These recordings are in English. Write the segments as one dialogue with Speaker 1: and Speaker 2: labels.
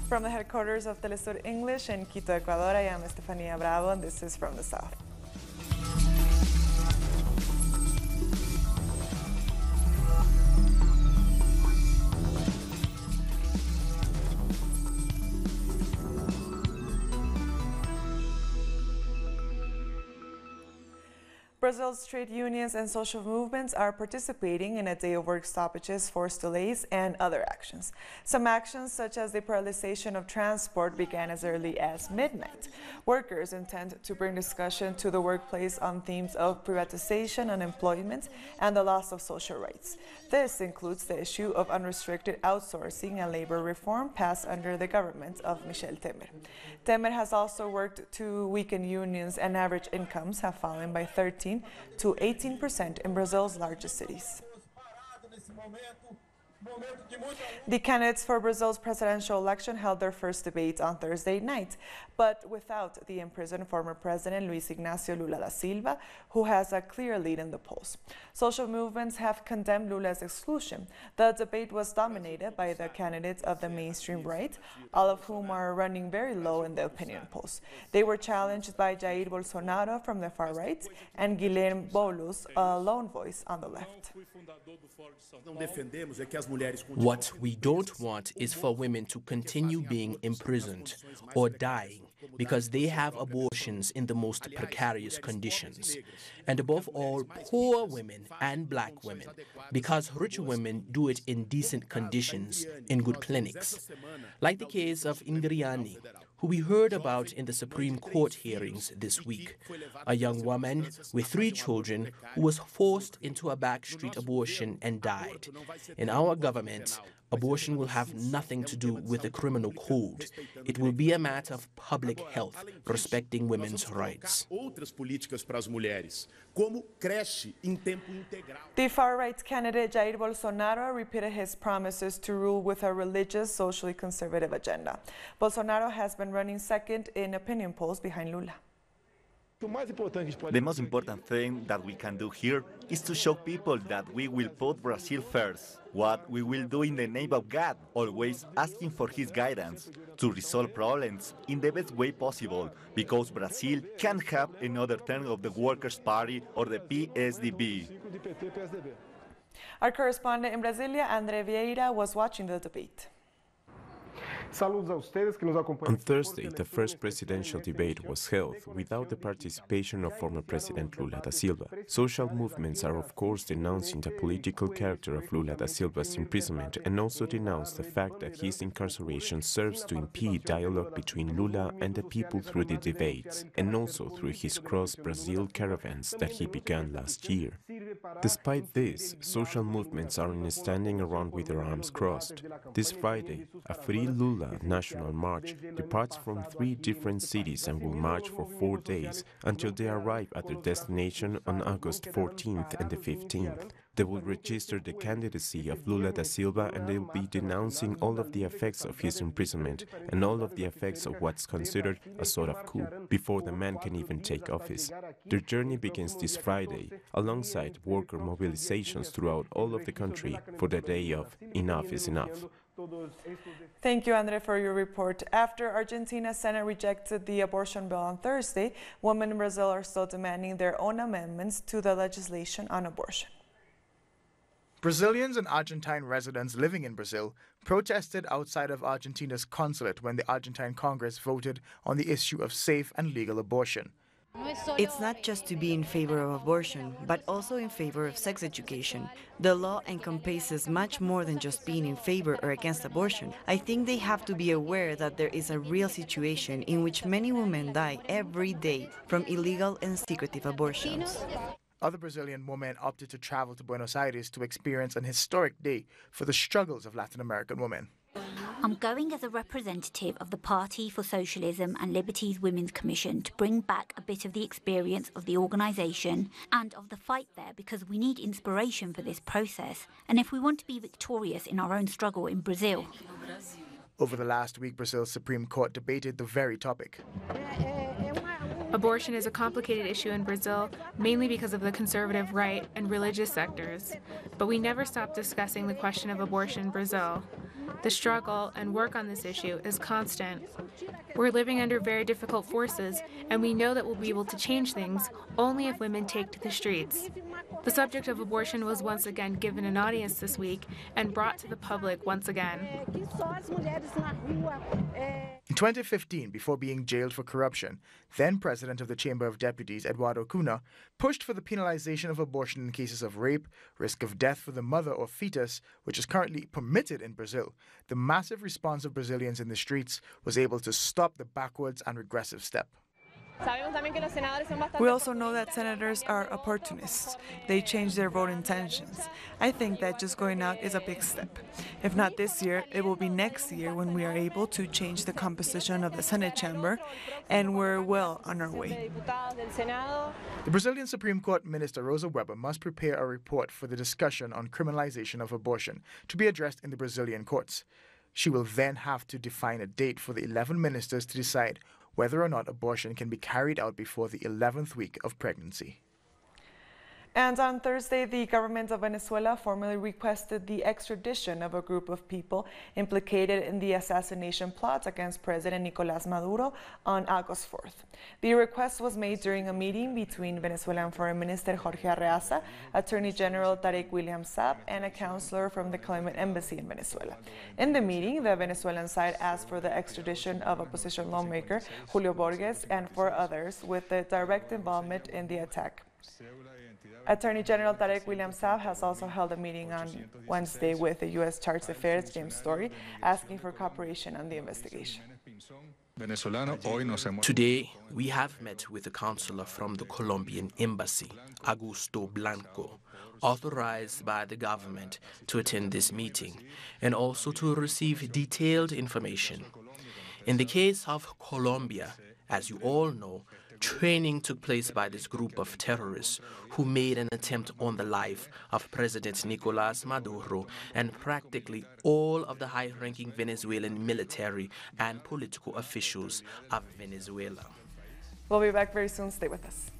Speaker 1: From the headquarters of Telesur English in Quito, Ecuador, I am Estefania Bravo, and this is From the South. Brazil's trade unions and social movements are participating in a day of work stoppages, forced delays, and other actions. Some actions, such as the privatization of transport, began as early as midnight. Workers intend to bring discussion to the workplace on themes of privatization, unemployment, and the loss of social rights. This includes the issue of unrestricted outsourcing and labor reform passed under the government of Michel Temer. Temer has also worked to weaken unions, and average incomes have fallen by 13% to 18% in Brazil's largest cities. The candidates for Brazil's presidential election held their first debate on Thursday night, but without the imprisoned former president Luiz Inácio Lula da Silva, who has a clear lead in the polls. Social movements have condemned Lula's exclusion. The debate was dominated by the candidates of the mainstream right, all of whom are running very low in the opinion polls. They were challenged by Jair Bolsonaro from the far right and Guilherme Boulos, a lone voice on the left.
Speaker 2: What we don't want is for women to continue being imprisoned or dying because they have abortions in the most precarious conditions. And above all, poor women and black women, because richer women do it in decent conditions in good clinics. Like the case of Ingriani, who we heard about in the Supreme Court hearings this week, a young woman with 3 children who was forced into a backstreet abortion and died. In our government, abortion will have nothing to do with the criminal code. It will be a matter of public health, respecting women's rights.
Speaker 1: The far-right candidate Jair Bolsonaro repeated his promises to rule with a religious, socially conservative agenda. Bolsonaro has been running second in opinion polls behind Lula.
Speaker 3: The most important thing that we can do here is to show people that we will put Brazil first. What we will do in the name of God, always asking for His guidance to resolve problems in the best way possible, because Brazil can't have another term of the Workers' Party or the PSDB.
Speaker 1: Our correspondent in Brasilia, Andre Vieira, was watching the debate.
Speaker 4: On Thursday, the first presidential debate was held without the participation of former President Lula da Silva. Social movements are of course denouncing the political character of Lula da Silva's imprisonment and also denounce the fact that his incarceration serves to impede dialogue between Lula and the people through the debates, and also through his cross-Brazil caravans that he began last year. Despite this, social movements are standing around with their arms crossed. This Friday, a Free Lula National March departs from 3 different cities and will march for 4 days until they arrive at their destination on August 14th and the 15th. They will register the candidacy of Lula da Silva, and they will be denouncing all of the effects of his imprisonment and all of the effects of what's considered a sort of coup before the man can even take office. Their journey begins this Friday, alongside worker mobilizations throughout all of the country for the day of Enough is Enough.
Speaker 1: Thank you, Andre, for your report. After Argentina's Senate rejected the abortion bill on Thursday, women in Brazil are still demanding their own amendments to the legislation on abortion.
Speaker 5: Brazilians and Argentine residents living in Brazil protested outside of Argentina's consulate when the Argentine Congress voted on the issue of safe and legal abortion.
Speaker 6: It's not just to be in favor of abortion, but also in favor of sex education. The law encompasses much more than just being in favor or against abortion. I think they have to be aware that there is a real situation in which many women die every day from illegal and secretive abortions.
Speaker 5: Other Brazilian women opted to travel to Buenos Aires to experience an historic day for the struggles of Latin American women.
Speaker 7: I'm going as a representative of the Party for Socialism and Liberties Women's Commission to bring back a bit of the experience of the organisation and of the fight there, because we need inspiration for this process and if we want to be victorious in our own struggle in Brazil.
Speaker 5: Over the last week, Brazil's Supreme Court debated the very topic.
Speaker 8: Abortion is a complicated issue in Brazil, mainly because of the conservative right and religious sectors. But we never stop discussing the question of abortion in Brazil. the struggle and work on this issue is constant. We're living under very difficult forces, and we know that we'll be able to change things only if women take to the streets. The subject of abortion was once again given an audience this week and brought to the public once again.
Speaker 5: In 2015, before being jailed for corruption, then President of the Chamber of Deputies, Eduardo Cunha, pushed for the penalization of abortion in cases of rape, risk of death for the mother or fetus, which is currently permitted in Brazil. The massive response of Brazilians in the streets was able to stop the backwards and regressive step.
Speaker 1: We also know that senators are opportunists. They change their vote intentions. I think that just going out is a big step. If not this year, it will be next year when we are able to change the composition of the Senate chamber, and we're well on our way.
Speaker 5: The Brazilian Supreme Court Minister Rosa Weber must prepare a report for the discussion on criminalization of abortion to be addressed in the Brazilian courts. She will then have to define a date for the 11 ministers to decide whether or not abortion can be carried out before the 11th week of pregnancy.
Speaker 1: And on Thursday, the government of Venezuela formally requested the extradition of a group of people implicated in the assassination plot against President Nicolás Maduro on August 4th. The request was made during a meeting between Venezuelan Foreign Minister Jorge Arreaza, Attorney General Tarek William Saab, and a counselor from the Colombian Embassy in Venezuela. In the meeting, the Venezuelan side asked for the extradition of opposition lawmaker Julio Borges and 4 others with the direct involvement in the attack. Attorney General Tarek William Saab has also held a meeting on Wednesday with the U.S. Chargé d'Affaires James Story, asking for cooperation on the investigation.
Speaker 2: Today, we have met with a counselor from the Colombian Embassy, Augusto Blanco, authorized by the government to attend this meeting and also to receive detailed information. In the case of Colombia, as you all know, training took place by this group of terrorists who made an attempt on the life of President Nicolás Maduro and practically all of the high-ranking Venezuelan military and political officials of Venezuela.
Speaker 1: We'll be back very soon. Stay with us.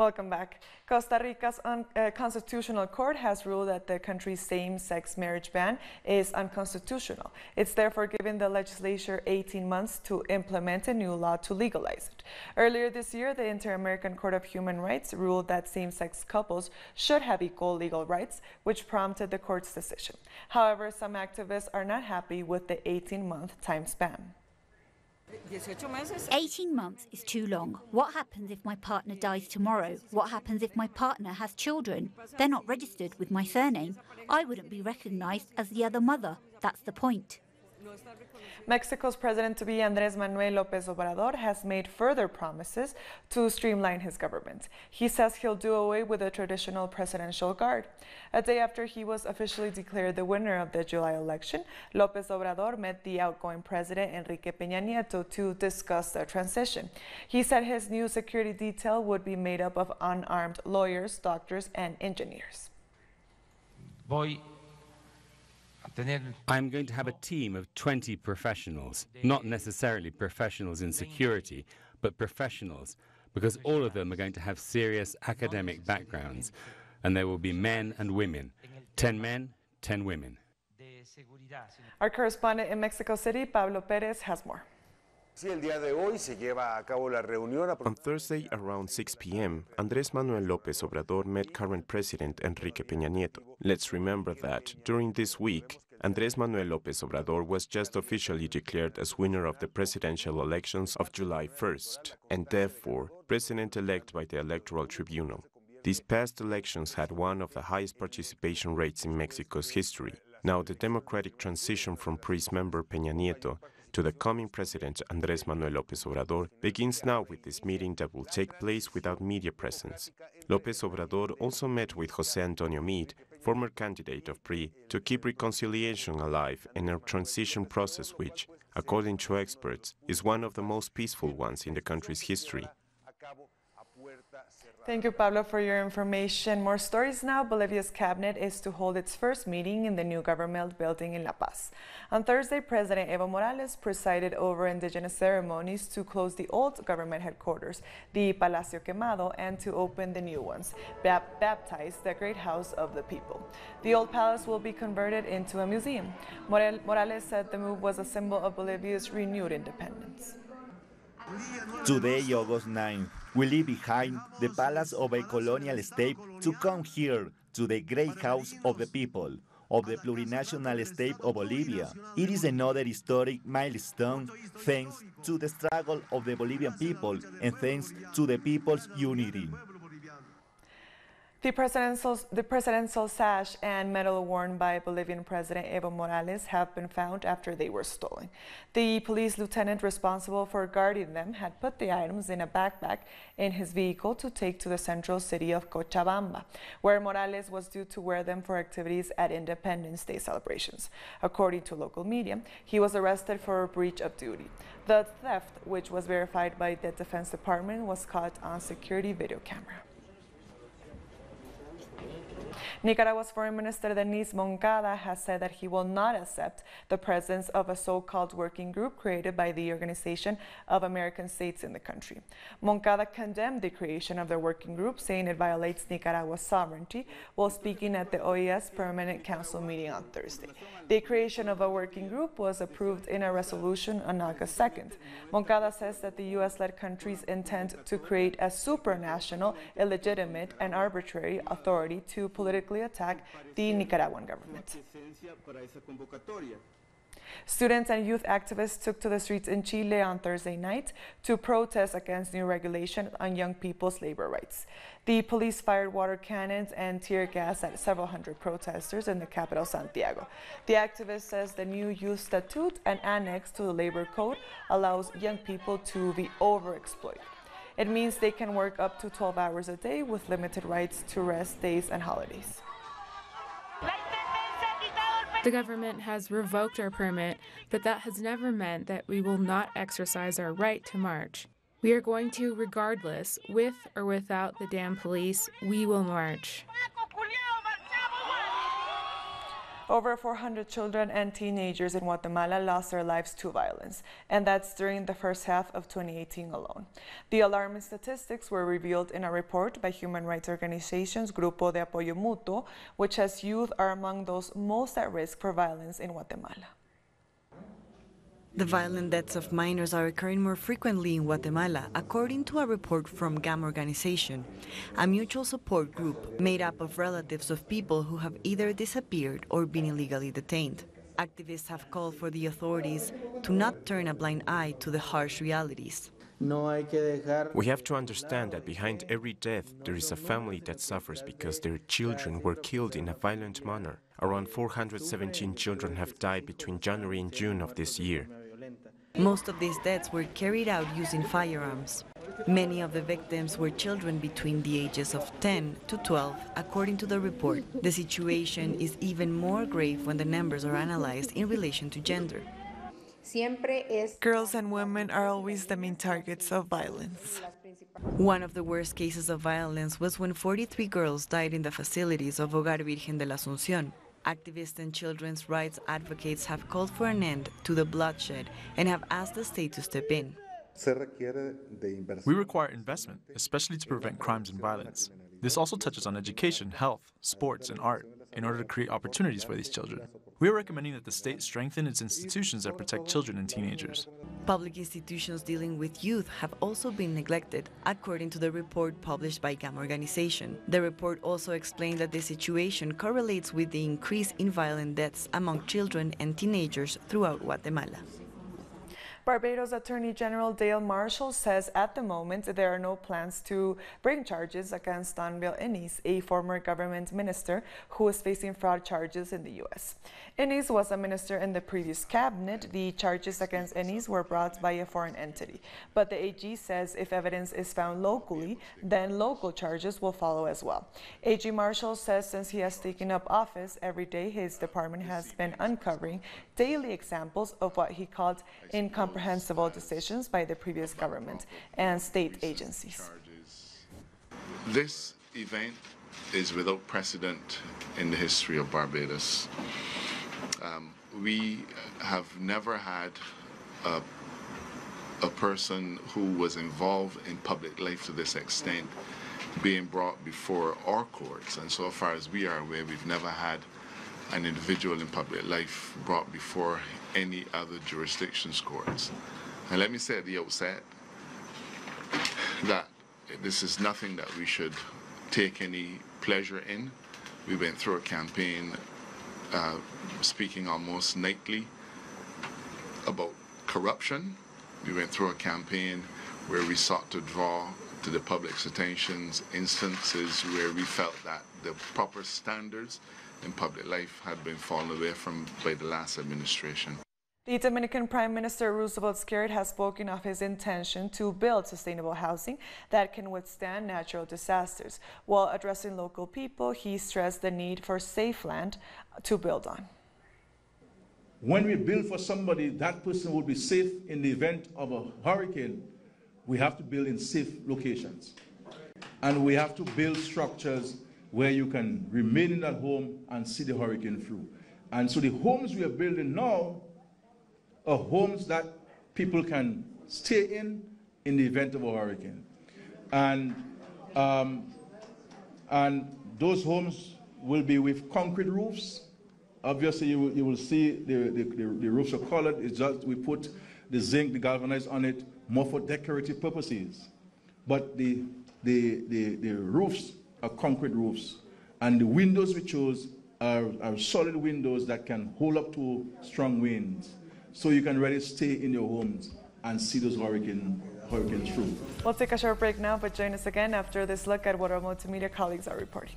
Speaker 1: Welcome back. Costa Rica's Constitutional Court has ruled that the country's same-sex marriage ban is unconstitutional. It's therefore given the legislature 18 months to implement a new law to legalize it. Earlier this year, the Inter-American Court of Human Rights ruled that same-sex couples should have equal legal rights, which prompted the court's decision. However, some activists are not happy with the 18-month time span.
Speaker 7: 18 months is too long. What happens if my partner dies tomorrow? What happens if my partner has children? They're not registered with my surname. I wouldn't be recognized as the other mother. That's the point.
Speaker 1: Mexico's president-to-be Andrés Manuel López Obrador has made further promises to streamline his government. He says he'll do away with the traditional presidential guard. A day after he was officially declared the winner of the July election, López Obrador met the outgoing president Enrique Peña Nieto to discuss the transition. He said his new security detail would be made up of unarmed lawyers, doctors, and engineers.
Speaker 9: I'm going to have a team of 20 professionals, not necessarily professionals in security, but professionals, because all of them are going to have serious academic backgrounds, and there will be men and women, 10 men, 10 women.
Speaker 1: Our correspondent in Mexico City, Pablo Perez, has more.
Speaker 4: On Thursday around 6 p.m., Andrés Manuel López Obrador met current President Enrique Peña Nieto. Let's remember that during this week, Andrés Manuel López Obrador was just officially declared as winner of the presidential elections of July 1st, and therefore president-elect by the Electoral Tribunal. These past elections had one of the highest participation rates in Mexico's history. Now the democratic transition from priest member Peña Nieto to the coming President Andrés Manuel López Obrador begins now with this meeting that will take place without media presence. López Obrador also met with José Antonio Meade, former candidate of PRI, to keep reconciliation alive in a transition process which, according to experts, is one of the most peaceful ones in the country's history.
Speaker 1: Thank you, Pablo, for your information. More stories now. Bolivia's cabinet is to hold its first meeting in the new government building in La Paz. On Thursday, President Evo Morales presided over indigenous ceremonies to close the old government headquarters, the Palacio Quemado, and to open the new ones, baptized the Great House of the People. The old palace will be converted into a museum. Morales said the move was a symbol of Bolivia's renewed independence.
Speaker 3: Today, August 9th, we leave behind the palace of a colonial state to come here to the Great House of the People of the plurinational state of Bolivia. It is another historic milestone thanks to the struggle of the Bolivian people and thanks to the people's unity.
Speaker 1: The presidential sash and medal worn by Bolivian President Evo Morales have been found after they were stolen. The police lieutenant responsible for guarding them had put the items in a backpack in his vehicle to take to the central city of Cochabamba, where Morales was due to wear them for activities at Independence Day celebrations. According to local media, he was arrested for a breach of duty. The theft, which was verified by the Defense Department, was caught on security video camera. Nicaragua's Foreign Minister Denis Moncada has said that he will not accept the presence of a so-called working group created by the Organization of American States in the country. Moncada condemned the creation of the working group, saying it violates Nicaragua's sovereignty, while speaking at the OES Permanent Council meeting on Thursday. The creation of a working group was approved in a resolution on August 2nd. Moncada says that the U.S.-led countries intend to create a supranational, illegitimate, and arbitrary authority to politically attack the Nicaraguan government. Students and youth activists took to the streets in Chile on Thursday night to protest against new regulation on young people's labor rights. The police fired water cannons and tear gas at several hundred protesters in the capital, Santiago. The activist says the new youth statute and annex to the labor code allows young people to be overexploited. It means they can work up to 12 hours a day with limited rights to rest days and holidays.
Speaker 8: The government has revoked our permit, but that has never meant that we will not exercise our right to march. We are going to, regardless, with or without the damn police, we will march.
Speaker 1: Over 400 children and teenagers in Guatemala lost their lives to violence, and that's during the first half of 2018 alone. The alarming statistics were revealed in a report by human rights organizations Grupo de Apoyo Mutuo, which says youth are among those most at risk for violence in Guatemala.
Speaker 6: The violent deaths of minors are occurring more frequently in Guatemala, according to a report from GAM Organization, a mutual support group made up of relatives of people who have either disappeared or been illegally detained. Activists have called for the authorities to not turn a blind eye to the harsh realities.
Speaker 4: We have to understand that behind every death there is a family that suffers because their children were killed in a violent manner. Around 417 children have died between January and June of this year.
Speaker 6: Most of these deaths were carried out using firearms. Many of the victims were children between the ages of 10 to 12, according to the report. The situation is even more grave when the numbers are analyzed in relation to gender.
Speaker 1: Girls and women are always the main targets of violence.
Speaker 6: One of the worst cases of violence was when 43 girls died in the facilities of Hogar Virgen de la Asunción. Activists and children's rights advocates have called for an end to the bloodshed and have asked the state to step in.
Speaker 10: We require investment, especially to prevent crimes and violence. This also touches on education, health, sports, and art, in order to create opportunities for these children. We are recommending that the state strengthen its institutions that protect children and teenagers.
Speaker 6: Public institutions dealing with youth have also been neglected, according to the report published by GAM Organization. The report also explained that the situation correlates with the increase in violent deaths among children and teenagers throughout Guatemala.
Speaker 1: Barbados Attorney General Dale Marshall says at the moment there are no plans to bring charges against Danville Innes, a former government minister who is facing fraud charges in the U.S. Innes was a minister in the previous cabinet. The charges against Innes were brought by a foreign entity, but the AG says if evidence is found locally, then local charges will follow as well. AG Marshall says since he has taken up office, every day his department has been uncovering daily examples of what he called incomprehensible decisions by the previous government and state agencies.
Speaker 11: This event is without precedent in the history of Barbados. We have never had a person who was involved in public life to this extent being brought before our courts, and so far as we are aware, we've never had an individual in public life brought before any other jurisdiction's courts. And let me say at the outset that this is nothing that we should take any pleasure in. We went through a campaign speaking almost nightly about corruption. We went through a campaign where we sought to draw to the public's attentions instances where we felt that the proper standards in public life had been fallen away from by the last administration.
Speaker 1: The Dominican Prime Minister Roosevelt Skerrit has spoken of his intention to build sustainable housing that can withstand natural disasters. While addressing local people, he stressed the need for safe land to build on.
Speaker 12: When we build for somebody, that person will be safe in the event of a hurricane. We have to build in safe locations. And we have to build structures where you can remain in that home and see the hurricane through. And so the homes we are building now are homes that people can stay in the event of a hurricane. And those homes will be with concrete roofs. Obviously, you will see the roofs are colored. It's just we put the zinc, the galvanized on it, more for decorative purposes. But the roofs are concrete roofs, and the windows we chose are solid windows that can hold up to strong winds, so you can really stay in your homes and see those hurricanes through.
Speaker 1: We'll take a short break now, but join us again after this look at what our multimedia colleagues are reporting.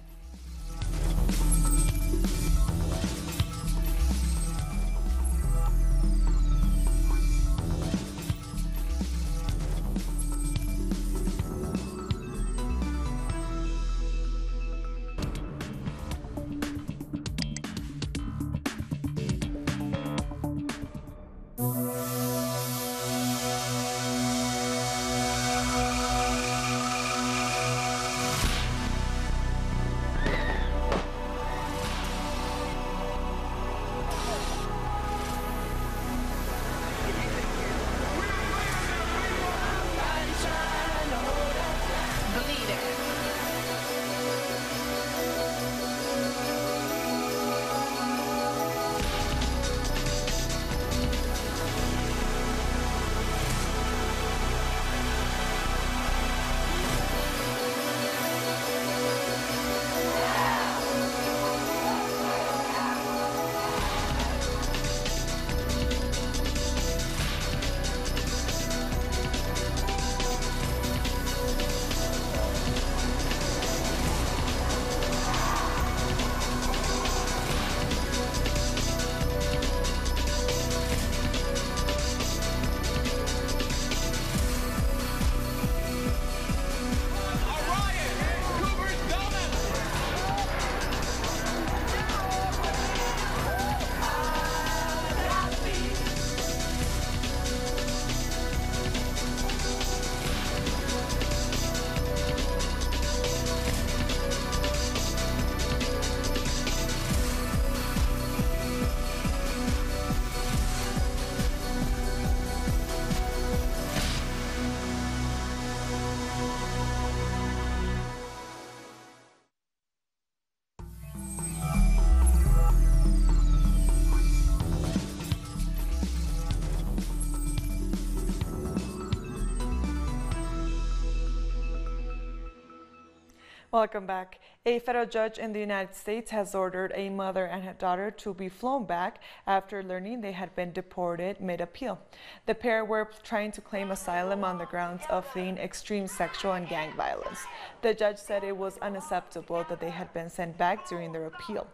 Speaker 1: Welcome back. A federal judge in the United States has ordered a mother and her daughter to be flown back after learning they had been deported mid-appeal. The pair were trying to claim asylum on the grounds of fleeing extreme sexual and gang violence. The judge said it was unacceptable that they had been sent back during their appeal.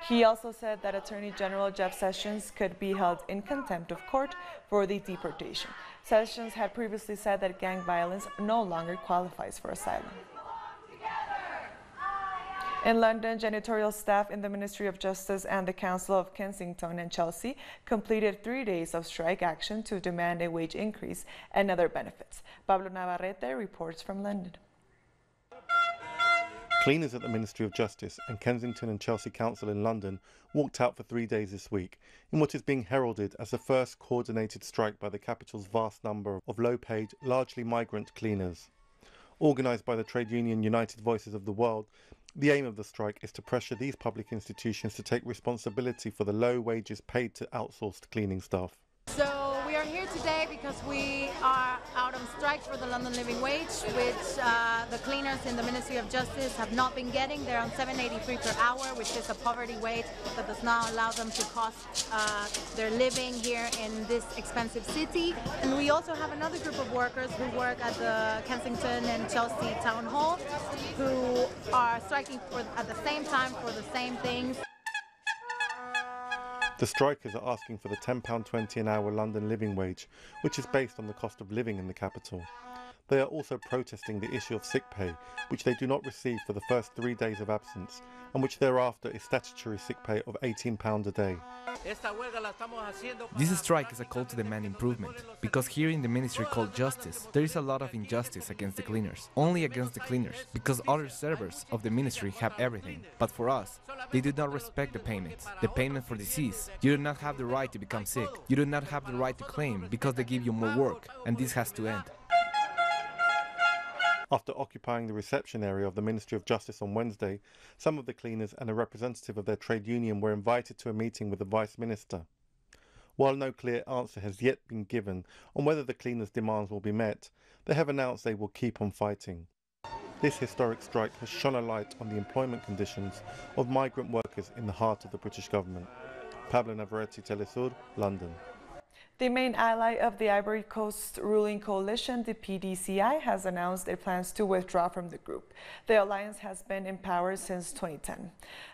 Speaker 1: He also said that Attorney General Jeff Sessions could be held in contempt of court for the deportation. Sessions had previously said that gang violence no longer qualifies for asylum. In London, janitorial staff in the Ministry of Justice and the Council of Kensington and Chelsea completed 3 days of strike action to demand a wage increase and other benefits. Pablo Navarrete reports from London.
Speaker 13: Cleaners at the Ministry of Justice and Kensington and Chelsea Council in London walked out for 3 days this week in what is being heralded as the first coordinated strike by the capital's vast number of low-paid, largely migrant cleaners. Organised by the trade union United Voices of the World, the aim of the strike is to pressure these public institutions to take responsibility for the low wages paid to outsourced cleaning staff.
Speaker 14: So we are here today because we are out on strike for the London living wage, which the cleaners in the Ministry of Justice have not been getting. They're on $7.83 per hour, which is a poverty wage that does not allow them to cost their living here in this expensive city. And we also have another group of workers who work at the Kensington and Chelsea Town Hall who are striking at the same time for the same things.
Speaker 13: The strikers are asking for the £10.20 an hour London living wage, which is based on the cost of living in the capital. They are also protesting the issue of sick pay, which they do not receive for the first 3 days of absence, and which thereafter is statutory sick pay of £18 a day.
Speaker 15: This strike is a call to demand improvement, because here in the ministry called Justice, there is a lot of injustice against the cleaners. Only against the cleaners, because other servers of the ministry have everything. But for us, they do not respect the payments. The payment for disease. You do not have the right to become sick. You do not have the right to claim because they give you more work, and this has to end.
Speaker 13: After occupying the reception area of the Ministry of Justice on Wednesday, some of the cleaners and a representative of their trade union were invited to a meeting with the Vice Minister. While no clear answer has yet been given on whether the cleaners' demands will be met, they have announced they will keep on fighting. This historic strike has shone a light on the employment conditions of migrant workers in the heart of the British government. Pablo Navarrete, Telesur, London.
Speaker 1: The main ally of the Ivory Coast ruling coalition, the PDCI, has announced it plans to withdraw from the group. The alliance has been in power since 2010.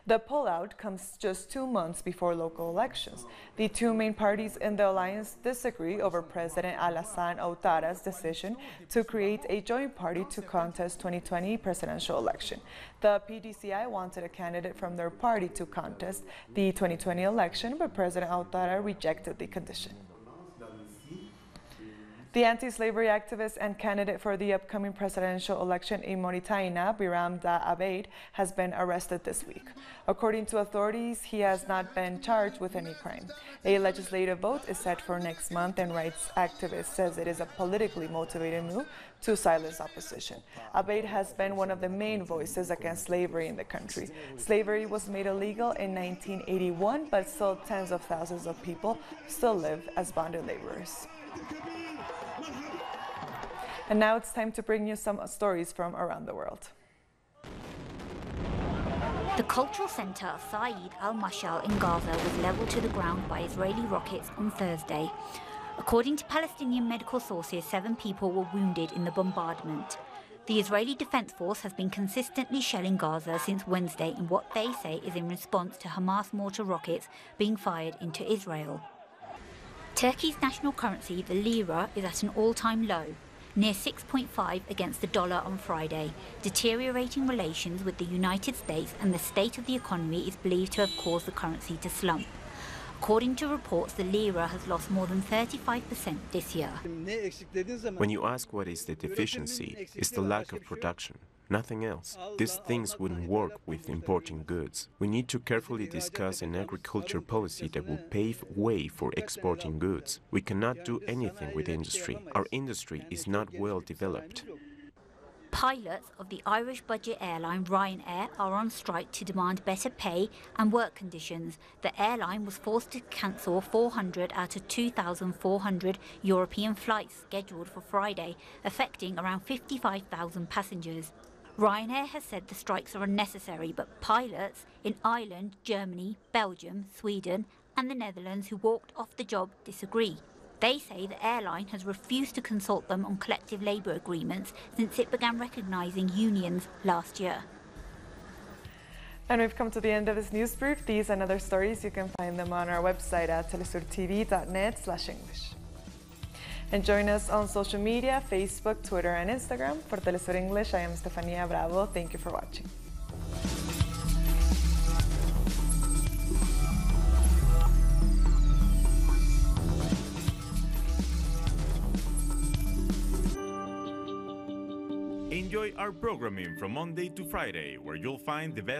Speaker 1: The pullout comes just 2 months before local elections. The two main parties in the alliance disagree over President Alassane Ouattara's decision to create a joint party to contest 2020 presidential election. The PDCI wanted a candidate from their party to contest the 2020 election, but President Ouattara rejected the condition. The anti-slavery activist and candidate for the upcoming presidential election in Mauritania, Biram Da Abeid, has been arrested this week. According to authorities, he has not been charged with any crime. A legislative vote is set for next month, and rights activists says it is a politically motivated move to silence opposition. Abeid has been one of the main voices against slavery in the country. Slavery was made illegal in 1981, but still tens of thousands of people still live as bonded laborers. And now it's time to bring you some stories from around the world.
Speaker 7: The cultural centre of Saeed al-Mashal in Gaza was levelled to the ground by Israeli rockets on Thursday. According to Palestinian medical sources, 7 people were wounded in the bombardment. The Israeli Defence Force has been consistently shelling Gaza since Wednesday in what they say is in response to Hamas mortar rockets being fired into Israel. Turkey's national currency, the lira, is at an all-time low, near 6.5 against the dollar on Friday. Deteriorating relations with the United States and the state of the economy is believed to have caused the currency to slump. According to reports, the lira has lost more than 35% this year.
Speaker 4: When you ask what is the deficiency, it's the lack of production. Nothing else. These things wouldn't work with importing goods. We need to carefully discuss an agriculture policy that will pave way for exporting goods. We cannot do anything with industry. Our industry is not well developed.
Speaker 7: Pilots of the Irish budget airline Ryanair are on strike to demand better pay and work conditions. The airline was forced to cancel 400 out of 2,400 European flights scheduled for Friday, affecting around 55,000 passengers. Ryanair has said the strikes are unnecessary, but pilots in Ireland, Germany, Belgium, Sweden and the Netherlands who walked off the job disagree. They say the airline has refused to consult them on collective labour agreements since it began recognising unions last year.
Speaker 1: And we've come to the end of this news brief. These and other stories, you can find them on our website at telesurtv.net/English. And join us on social media, Facebook, Twitter and Instagram. For Telesur English, I am Stefania Bravo. Thank you for watching.
Speaker 16: Enjoy our programming from Monday to Friday, where you'll find the best